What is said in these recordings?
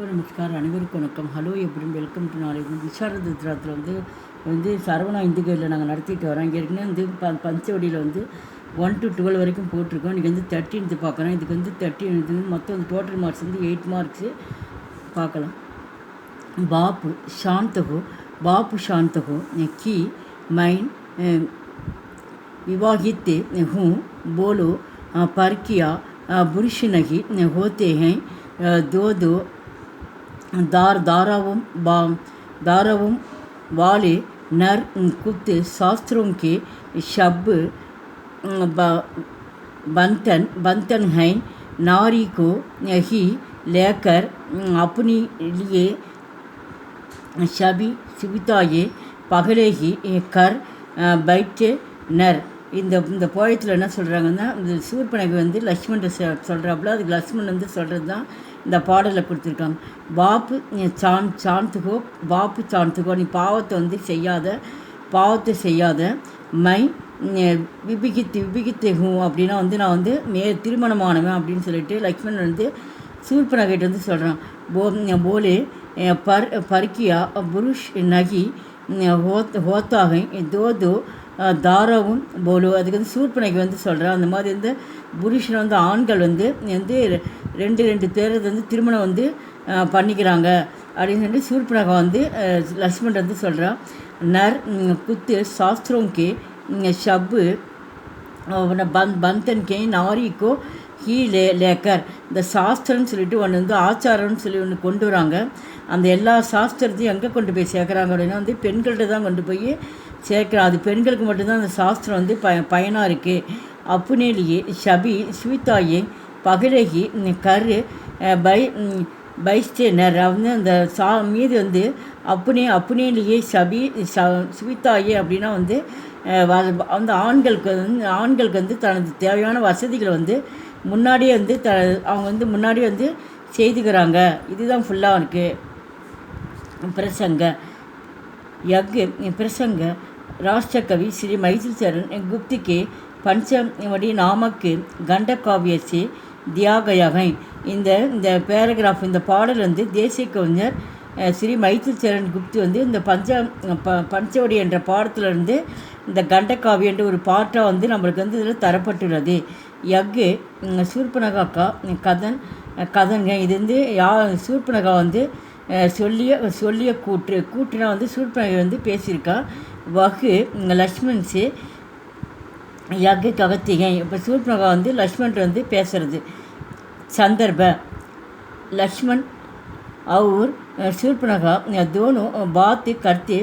நமஸ்கார், அனைவருக்கும் வணக்கம். ஹலோ, எப்படின்னு வெல்கம் டு நாளைக்கு விசாரதத்தில் வந்து சரவணா இந்து கையில் நாங்கள் நடத்திட்டு வரோம். இங்கே ஏற்கனவே வந்து பஞ்சவடியில் வந்து 1 to 12 வரைக்கும் போட்டிருக்கோம். இன்றைக்கி வந்து 13 பார்க்குறோம். இதுக்கு வந்து 13 இது மொத்தம் வந்து டோட்டல் மார்க்ஸ் வந்து 8 மார்க்ஸு பார்க்கலாம். बाप शांत हो कि मैं विवाहित हूँ, बोलो पर क्या पुरुष नहीं होते हैं, दो दारावम वाले नर कुछ शास्त्रों के शब्द बंधन हैं, नारी को ही लेकर अपने लिए शबी सुविताये पगले ही कर बैठे नर. இந்த போயத்தில் என்ன சொல்கிறாங்கன்னா, இந்த சூர்பனகை வந்து லக்ஷ்மணன் சொல்கிறாப்புல, அதுக்கு லக்ஷ்மணன் வந்து சொல்கிறது தான் இந்த பாடலில் கொடுத்துருக்காங்க. பாப்பு சாந்துகோ நீ பாவத்தை செய்யாத மை விபிகித்து ஹூ அப்படின்னா வந்து நான் வந்து திருமணமானவன் அப்படின்னு சொல்லிட்டு லக்ஷ்மணன் வந்து சூர்பனகைட்டு வந்து சொல்கிறான். போலே பர்கியா புருஷ் நகி ஹோத்தா ஹை தோ தாராவும் போலோ. அதுக்கு வந்து சூர்பனகை வந்து சொல்கிறான், அந்த மாதிரி வந்து புருஷனை வந்து ஆண்கள் வந்து ரெண்டு பேர் வந்து திருமணம் வந்து பண்ணிக்கிறாங்க அப்படின்னு சொல்லி சூர்பனகை வந்து லக்ஷ்மணன் வந்து சொல்கிறான். நர் குத்து சாஸ்திரோங்கே ஷப்பு பந்தன் கே நாரிக்கோ ஹீ லேக்கர். இந்த சாஸ்திரம்னு சொல்லிட்டு ஒன்று வந்து ஆச்சாரம்னு சொல்லி ஒன்று கொண்டு வராங்க. அந்த எல்லா சாஸ்திரத்தையும் எங்கே கொண்டு போய் சேர்க்குறாங்க அப்படின்னா வந்து பெண்கள்கிட்ட தான் கொண்டு போய் சேர்க்குறான். அது பெண்களுக்கு மட்டும்தான் அந்த சாஸ்திரம் வந்து பயனாக இருக்குது. அப்புனேலியே ஷபி ஸ்விதாயே பகலகி கரு பைஸ்டேனர் வந்து அந்த மீது வந்து அப்புனேலியே ஷபி ஸ்விதாயே அப்படின்னா வந்து அந்த ஆண்களுக்கு வந்து தனது தேவையான வசதிகளை வந்து முன்னாடியே வந்து அவங்க வந்து முன்னாடியே வந்து செய்துக்கிறாங்க. இதுதான் ஃபுல்லாக இருக்குது. प्रसंग राष्ट्र कवि श्री मैथिल चरण गुप्त के पंचवटी नामक गंड काव्य से दिया गया है. இந்த பேராகிராஃப் இந்த பாடல் வந்து தேசிய கவிஞர் ஸ்ரீ மைத்தில் சரண் குப்தி வந்து இந்த பஞ்சவடி என்ற பாடத்திலிருந்து இந்த கண்டகாவி என்ற ஒரு பாட்டாக வந்து நம்மளுக்கு வந்து இதில் தரப்பட்டுள்ளது. யக்கு சூர்பனகா கதன்க. இது வந்து சூர்பனகா வந்து சொல்லிய கூற்றுனா வந்து சூர்பனகை வந்து பேசியிருக்கா. வகு லக்ஷ்மண் சே யக்கு கவத்திகை. இப்போ சூர்பனகா வந்து லக்ஷ்மண் வந்து பேசுகிறது. சந்தர்ப்ப लक्ष्मण और शूर्पणखा दोनों बात करते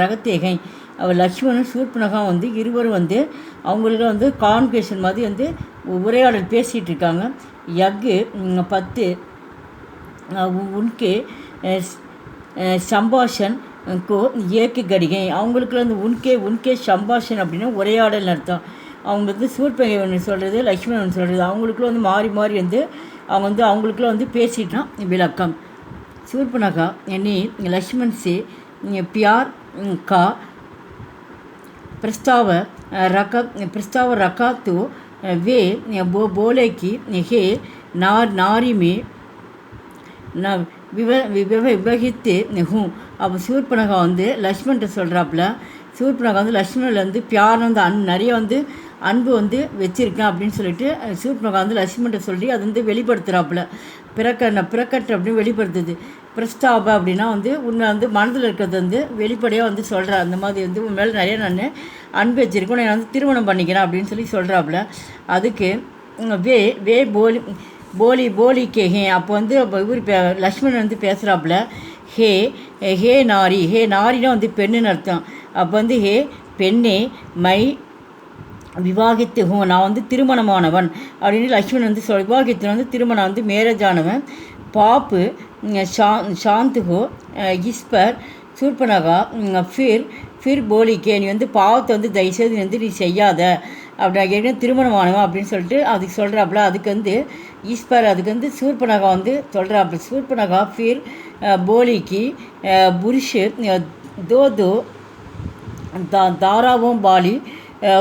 रखते हैं. அவர் லக்ஷ்மணன் சூர்பனகா வந்து இருவரும் வந்து அவங்களுக்கு வந்து கான்வர்சேஷன் மாதிரி வந்து உரையாடல் பேசிகிட்டு இருக்காங்க. யக்கு 10 உன்கே சம்பாஷன் கோ ஏக்கு கடிகை. அவங்களுக்குள்ள வந்து உன்கே சம்பாஷன் அப்படின்னா உரையாடல் அர்த்தம். அவங்க வந்து சூர்பனகை ஒன்று சொல்கிறது, லக்ஷ்மணன் ஒன்று சொல்கிறது. அவங்களுக்குள்ள வந்து மாறி வந்து அவங்க வந்து அவங்களுக்குள்ள வந்து பேசிட்டான். விளக்கம். शूर्पणखा यानी लक्ष्मण से प्यार का प्रस्ताव रखा तो वे बोले कि हे नारी में विवाहित हूँ. अब शूर्पणखा வந்து லக்ஷ்மண்கிட்ட சொல்கிறாப்புல, சூர்பனகா வந்து லக்ஷ்மணில் வந்து பியார் வந்து நிறைய வந்து அன்பு வந்து வச்சுருக்கேன் அப்படின்னு சொல்லிட்டு சூர்பனகா வந்து லக்ஷ்மண்கிட்ட சொல்லி அது வந்து வெளிப்படுத்துகிறாப்புல. பிறக்கட்டு அப்படின்னு வெளிப்படுத்துது. பிரஸ்தாப அப்படின்னா வந்து உன்னை வந்து மனதில் இருக்கிறது வந்து வெளிப்படையாக வந்து சொல்கிறேன். அந்த மாதிரி வந்து உன் மேலே நிறைய நான் அன்பு வச்சுருக்கேன், நான் வந்து திருமணம் பண்ணிக்கிறேன் அப்படின்னு சொல்லி சொல்கிறாப்புல. அதுக்கு வே போலி கேஹே. அப்போ வந்து இவர் லக்ஷ்மணன் வந்து பேசுகிறாப்புல. ஹே நாரினா வந்து பெண்ணுன்னு அர்த்தம். அப்போ வந்து ஹே பெண்ணே மை விவாகித்து ஹூ, நான் வந்து திருமணமானவன் அப்படின்னு லக்ஷ்மணன் வந்து விவாகித்து வந்து திருமணம் வந்து மேரேஜ் ஆனவன். பாப்பு சாந்த் ஹோ இஸ்பர் சூர்பனகா ஃபிர் போலிக்கே. நீ வந்து பாவத்தை வந்து தயவுசெய்து வந்து நீ செய்யாத அப்படின்னா திருமணமானவன் அப்படின்னு சொல்லிட்டு அதுக்கு சொல்கிறாப்புல. அதுக்கு வந்து ஈஸ்பர் அதுக்கு வந்து சூர்பனகா வந்து சொல்கிறாப்புல. சூர்பனகா ஃபிர் போலிக்கு புருஷ் दो दारावों बाली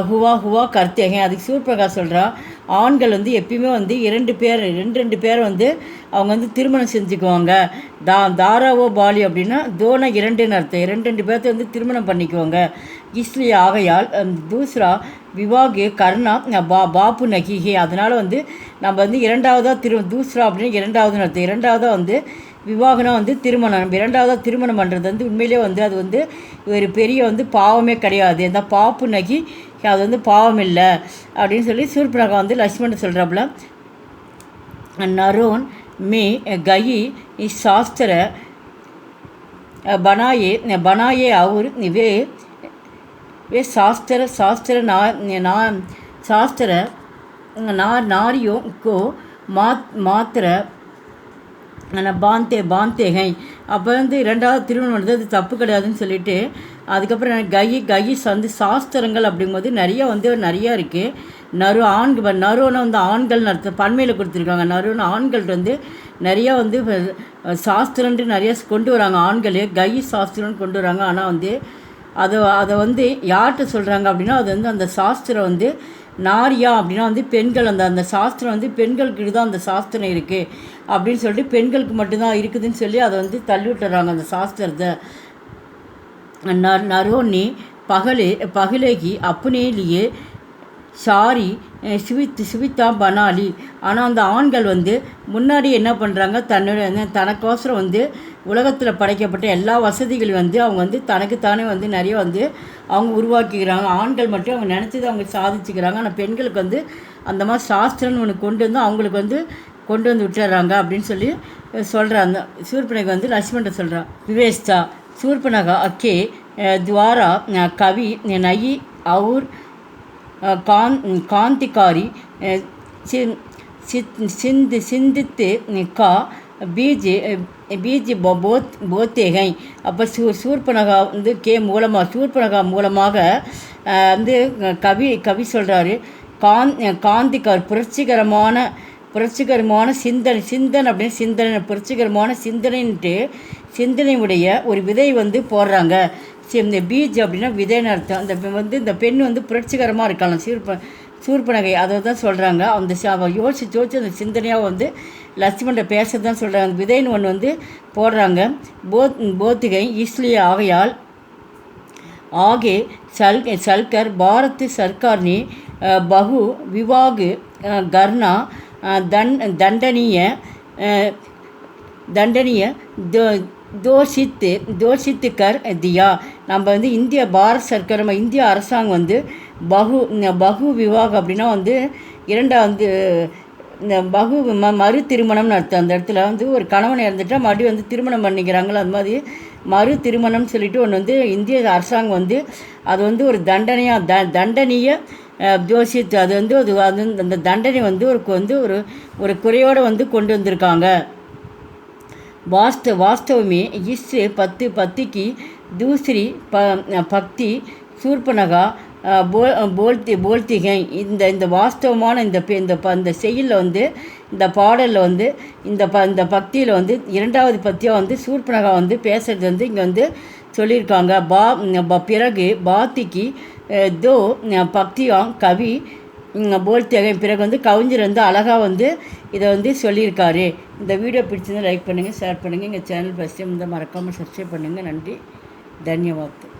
हुआ करते हैं. அதுக்கு சூர்பனகா சொல்கிறா, ஆண்கள் வந்து எப்பயுமே வந்து ரெண்டு பேர் வந்து அவங்க வந்து திருமணம் செஞ்சுக்குவாங்க. தாராவோ பாலி அப்படின்னா தோனா 2ன்னு அர்த்தம். ரெண்டு பேர்த்த வந்து திருமணம் பண்ணிக்குவாங்க. இஸ்லியே ஆகையால் தூஸ்ரா விவாகு கர்ணா பாப்பு நகிஹே. அதனால் வந்து நம்ம வந்து இரண்டாவதாக தூஸ்ரா அப்படின்னு இரண்டாவதுன்னு அர்த்தம். இரண்டாவதாக வந்து விவாகனா வந்து திருமணம். இரண்டாவதாக திருமணம் பண்ணுறது வந்து உண்மையிலே வந்து அது வந்து ஒரு பெரிய வந்து பாவமே கிடையாது. இந்த பாப்பு நகி அது வந்து பாவம் இல்லை அப்படின்னு சொல்லி சூர்பனகா வந்து லக்ஷ்மணன் சொல்கிறாப்புல. நரோன் மே கயி சாஸ்திர बनाए और वे शास्त्र नारियों को मात्र பாந்தே ஹை. அப்போ வந்து ரெண்டாவது திருமணம் வந்து அது தப்பு கிடையாதுன்னு சொல்லிட்டு அதுக்கப்புறம் கயி வந்து சாஸ்திரங்கள் அப்படிங்கும்போது நிறையா இருக்குது. நருன்னா வந்து ஆண்கள்னு அர்த்தம். பன்மையில் கொடுத்துருக்காங்க. நருன்னு ஆண்கள் வந்து நிறையா வந்து சாஸ்திரன்ட்டு நிறையா கொண்டு வராங்க. ஆண்களே கயி சாஸ்திரம்னு கொண்டு வராங்க. ஆனால் வந்து அதை வந்து யார்கிட்ட சொல்கிறாங்க அப்படின்னா அது வந்து அந்த சாஸ்திரம் வந்து நாரியா அப்படின்னா வந்து பெண்கள். அந்த சாஸ்திரம் வந்து பெண்களுக்கு தான் அந்த சாஸ்திரம் இருக்குது அப்படின்னு சொல்லிட்டு பெண்களுக்கு மட்டும்தான் இருக்குதுன்னு சொல்லி அதை வந்து தள்ளி விட்டுறாங்க அந்த சாஸ்திரத்தை. நரோனி பகலேகி அப்புனேலியே சாரி சுவித்தா பனாலி. ஆனால் அந்த ஆண்கள் வந்து முன்னாடி என்ன பண்ணுறாங்க, தனக்கோசரம் வந்து உலகத்தில் படைக்கப்பட்ட எல்லா வசதிகளையும் வந்து அவங்க வந்து தனக்குத்தானே வந்து நிறைய வந்து அவங்க உருவாக்கிக்கிறாங்க. ஆண்கள் மட்டும் அவங்க நினச்சது அவங்க சாதிச்சுக்கிறாங்க. ஆனால் பெண்களுக்கு வந்து அந்த மாதிரி சாஸ்திரம்னு ஒன்று கொண்டு வந்து அவங்களுக்கு வந்து கொண்டு வந்து விட்டுறாங்க அப்படின்னு சொல்லி சொல்கிறான். அந்த சூர்பனகா வந்து லக்ஷ்மணன் சொல்கிறான். விவேஸ்தா சூர்பனகா அக்கே துவாரா கவி நயி और कांतिकारी சிந்தித்து கா பீஜ் போத்தே ஹை. அப்போ சூர்பனகா வந்து சூர்பனகா மூலமாக வந்து கவி சொல்கிறாரு. காந்திக்கார் புரட்சிகரமான சிந்தனை அப்படின்னு புரட்சிகரமான சிந்தனையுடைய ஒரு விதை வந்து போடுறாங்க. இந்த பீஜ் அப்படின்னா விதைன்னு அர்த்தம். இந்த பெண் வந்து புரட்சிகரமாக இருக்கலாம் சூர்பனகை. அதை தான் சொல்கிறாங்க. அந்த யோசிச்சு அந்த சிந்தனையாக வந்து லட்சுமணன் பேச தான் சொல்கிறாங்க. அந்த விதைன்னு ஒன்று வந்து போடுறாங்க. போத்திகை இஸ்லியே ஆகையால் ஆகே சல்கர் பாரத் சர்க்கார் ने बहु विवाह करना दंडनीय தோஷித்து கர் தியா. நம்ம வந்து பாரத் சர்க்கார் இந்திய அரசாங்கம் வந்து பகு விவாகம் அப்படின்னா வந்து இரண்டாவது இந்த மறு திருமணம்னு அர்த்தம். அந்த இடத்துல வந்து ஒரு கணவன் இறந்துட்டால் மறுபடியும் வந்து திருமணம் பண்ணிக்கிறாங்களோ அது மாதிரி மறு திருமணம்னு சொல்லிட்டு ஒன்று வந்து இந்திய அரசாங்கம் வந்து அது வந்து ஒரு தண்டனீய ஜோசியத்து. அது வந்து அந்த தண்டனை வந்து ஒரு குறையோடு வந்து கொண்டு வந்திருக்காங்க. वास्तव में इस पति की दूसरी பக்தி சூர்பனகா போல்த்தி ஹை. இந்த வாஸ்தவமான இந்த செயலில் வந்து இந்த பாடலில் வந்து இந்த பக்தியில் வந்து இரண்டாவது பக்தியாக வந்து சூர்பனகா வந்து பேசுகிறது வந்து இங்கே வந்து சொல்லியிருக்காங்க. பிறகு பாத்திக்கு தோ பக்தியாங் கவி போல்த்தேகை. பிறகு வந்து கவிஞர் வந்து அழகாக வந்து இதை வந்து சொல்லியிருக்காரு. இந்த வீடியோ பிடிச்சிருந்தால் லைக் பண்ணுங்கள், ஷேர் பண்ணுங்கள். எங்கள் சேனல் ஃபஸ்ட் டைம் இருந்தால் மறக்காமல் சப்ஸ்கிரைப் பண்ணுங்கள். நன்றி, தன்யவாத்.